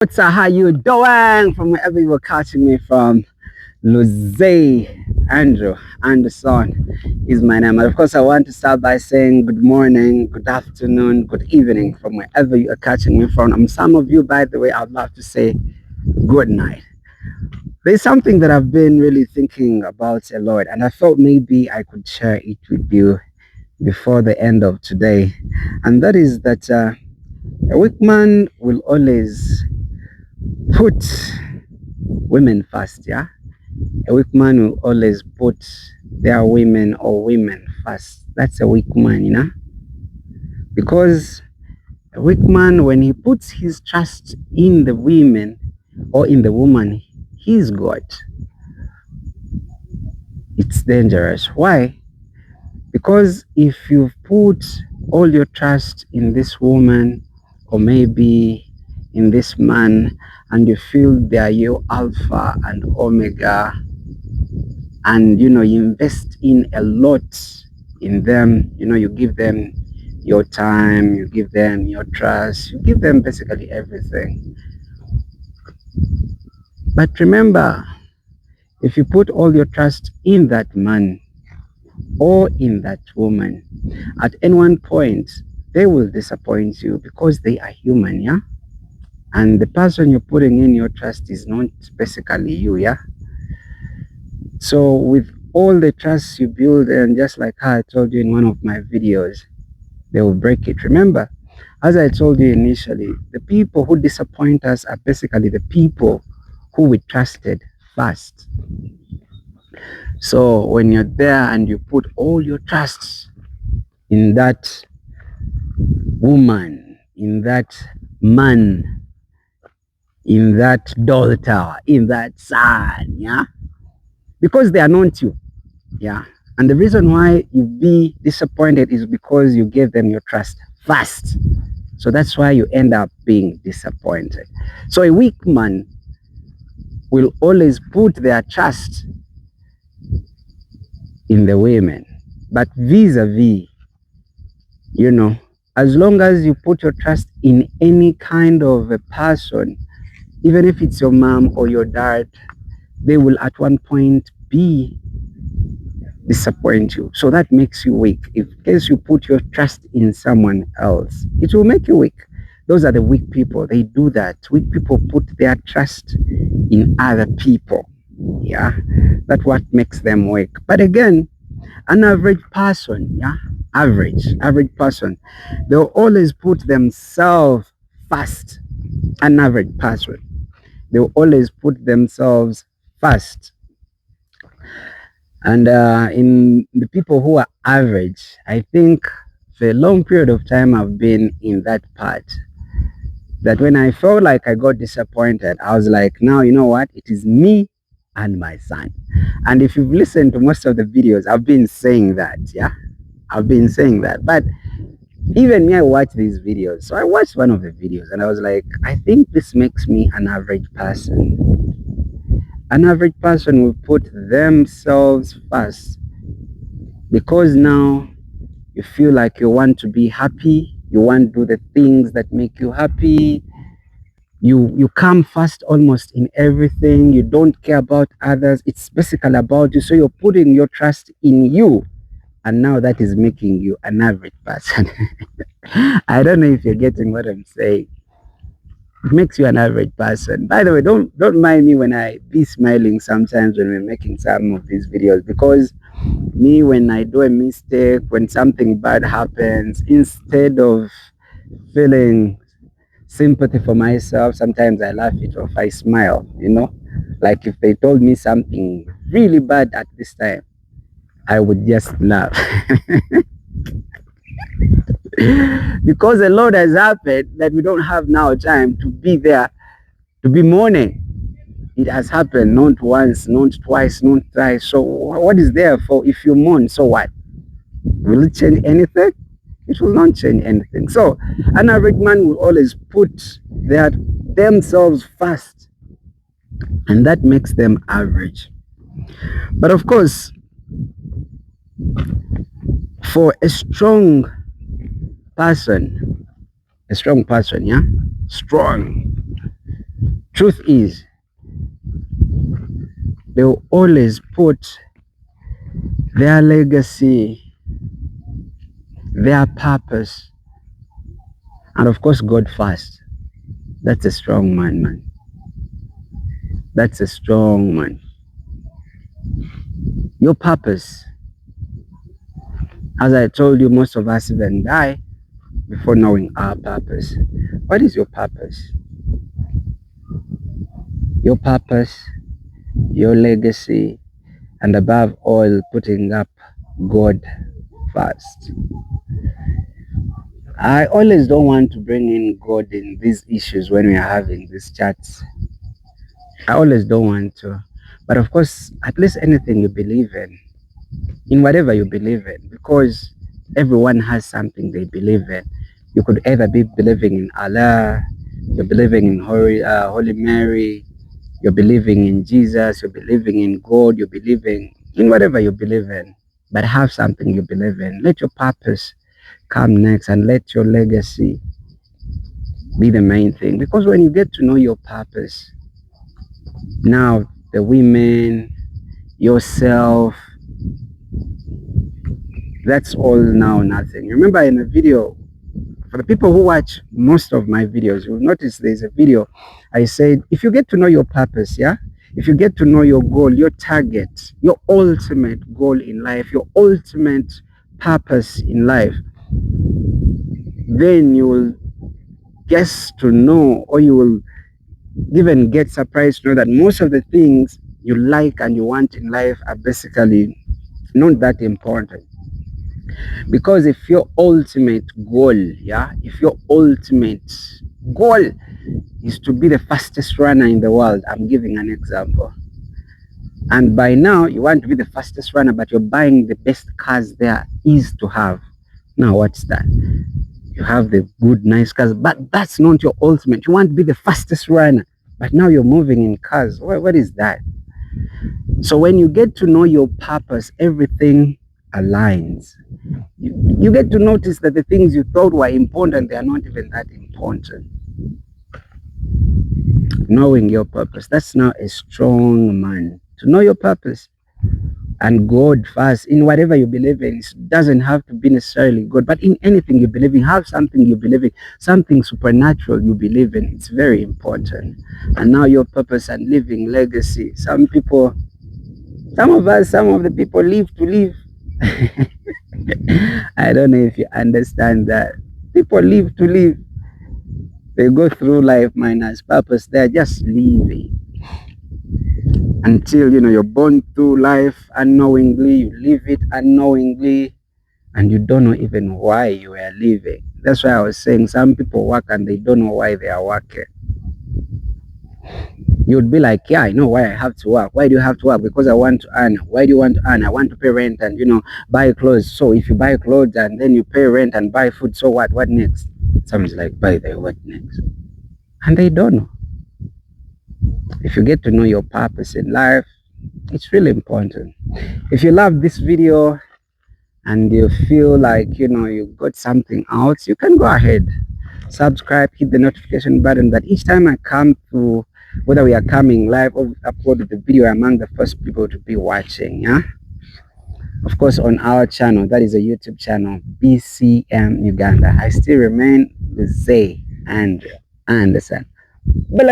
What's up? How you doing? From wherever you were catching me from, Luze Andrew Anderson is my name. And of course, I want to start by saying good morning, good afternoon, good evening from wherever you are catching me from. And some of you, by the way, I'd love to say good night. There's something that I've been really thinking about a lot, and I thought maybe I could share it with you before the end of today. And that is that a weak man will always put women first, yeah? A weak man will always put their women or women first. That's a weak man, Because a weak man, when he puts his trust in the women or in the woman he's got, it's dangerous. Why? Because if you've put all your trust in this woman or maybe in this man and you feel they are your alpha and omega, and you invest in a lot in them, you give them your time, you give them your trust, you give them basically everything. But remember, if you put all your trust in that man or in that woman, at any one point they will disappoint you because they are human, yeah? And the person you're putting in your trust is not basically you, yeah? So with all the trust you build, and just like how I told you in one of my videos, they will break it. Remember, as I told you initially, the people who disappoint us are basically the people who we trusted first. So when you're there and you put all your trust in that woman, in that man, in that daughter, in that son, yeah, because they are not you, yeah. And the reason why you be disappointed is because you gave them your trust first. So that's why you end up being disappointed. So a weak man will always put their trust in the women. But vis-a-vis, as long as you put your trust in any kind of a person, even if it's your mom or your dad, they will at one point disappoint you. So that makes you weak. If in case you put your trust in someone else, it will make you weak. Those are the weak people. They do that. Weak people put their trust in other people. Yeah, that's what makes them weak. But again, an average person, yeah, average person, they'll always put themselves first. An average person, they'll always put themselves first. And in the people who are average, I think for a long period of time I've been in that part, that when I felt like I got disappointed, I was like, now you know what? It is me and my son. And if you've listened to most of the videos, I've been saying that, yeah? I've been saying that. But even me, I watch these videos. So I watched one of the videos and I was like, I think this makes me an average person. An average person will put themselves first because now you feel like you want to be happy, you want to do the things that make you happy, you come first almost in everything, you don't care about others, it's basically about you. So you're putting your trust in you, and now that is making you an average person. I don't know if you're getting what I'm saying. It makes you an average person. By the way, don't mind me when I be smiling sometimes when we're making some of these videos, because me, when I do a mistake, when something bad happens, instead of feeling sympathy for myself, sometimes I laugh it off. I smile, like if they told me something really bad at this time, I would just laugh. Because a lot has happened that we don't have now time to be there, to be mourning. It has happened not once, not twice, not thrice. So what is there for? If you mourn, so what? Will it change anything? It will not change anything. So an average man will always put themselves first, and that makes them average. But of course, for a strong person, yeah, strong, truth is, they will always put their legacy, their purpose, and of course God first. That's a strong man, man. That's a strong man. Your purpose, as I told you, most of us even die before knowing our purpose. What is your purpose? Your purpose, your legacy, and above all, putting up God first. I always don't want to bring in God in these issues when we are having these chats. I always don't want to. But of course, at least anything you believe in whatever you believe in, because everyone has something they believe in. You could either be believing in Allah, you're believing in Holy Mary, you're believing in Jesus, you're believing in God, you're believing in whatever you believe in, but have something you believe in. Let your purpose come next and let your legacy be the main thing. Because when you get to know your purpose, now the women, yourself, that's all now nothing. Remember in the video, for the people who watch most of my videos, you'll notice there's a video I said, if you get to know your purpose, yeah, if you get to know your goal, your target, your ultimate goal in life, your ultimate purpose in life, then you will guess to know, or you will even get surprised to know that most of the things you like and you want in life are basically not that important. Because if your ultimate goal, yeah, if your ultimate goal is to be the fastest runner in the world, I'm giving an example, and by now you want to be the fastest runner, but you're buying the best cars there is to have. Now what's that? You have the good, nice cars, but that's not your ultimate. You want to be the fastest runner, but now you're moving in cars. What is that? So when you get to know your purpose, everything aligns. You get to notice that the things you thought were important, they are not even that important. Knowing your purpose, that's now a strong man. To know your purpose and God first in whatever you believe in. It doesn't have to be necessarily God, but in anything you believe in, have something you believe in, something supernatural you believe in. It's very important. And now your purpose and living legacy. Some of the people live to live. I don't know if you understand that. People live to live. They go through life minus purpose. They're just living. Until, you're born through life unknowingly, you live it unknowingly, and you don't know even why you are living. That's why I was saying some people work and they don't know why they are working. You'd be like, yeah, I know why I have to work. Why do you have to work? Because I want to earn. Why do you want to earn? I want to pay rent and, buy clothes. So if you buy clothes and then you pay rent and buy food, so what? What next? Someone's like, by the way, what next? And they don't know. If you get to know your purpose in life, it's really important. If you love this video and you feel like, you got something out, you can go ahead, subscribe, hit the notification button, that each time I come to, whether we are coming live or upload the video, I'm among the first people to be watching. Yeah, of course, on our channel, that is a YouTube channel, BCM Uganda. I still remain with Zay and Anderson. But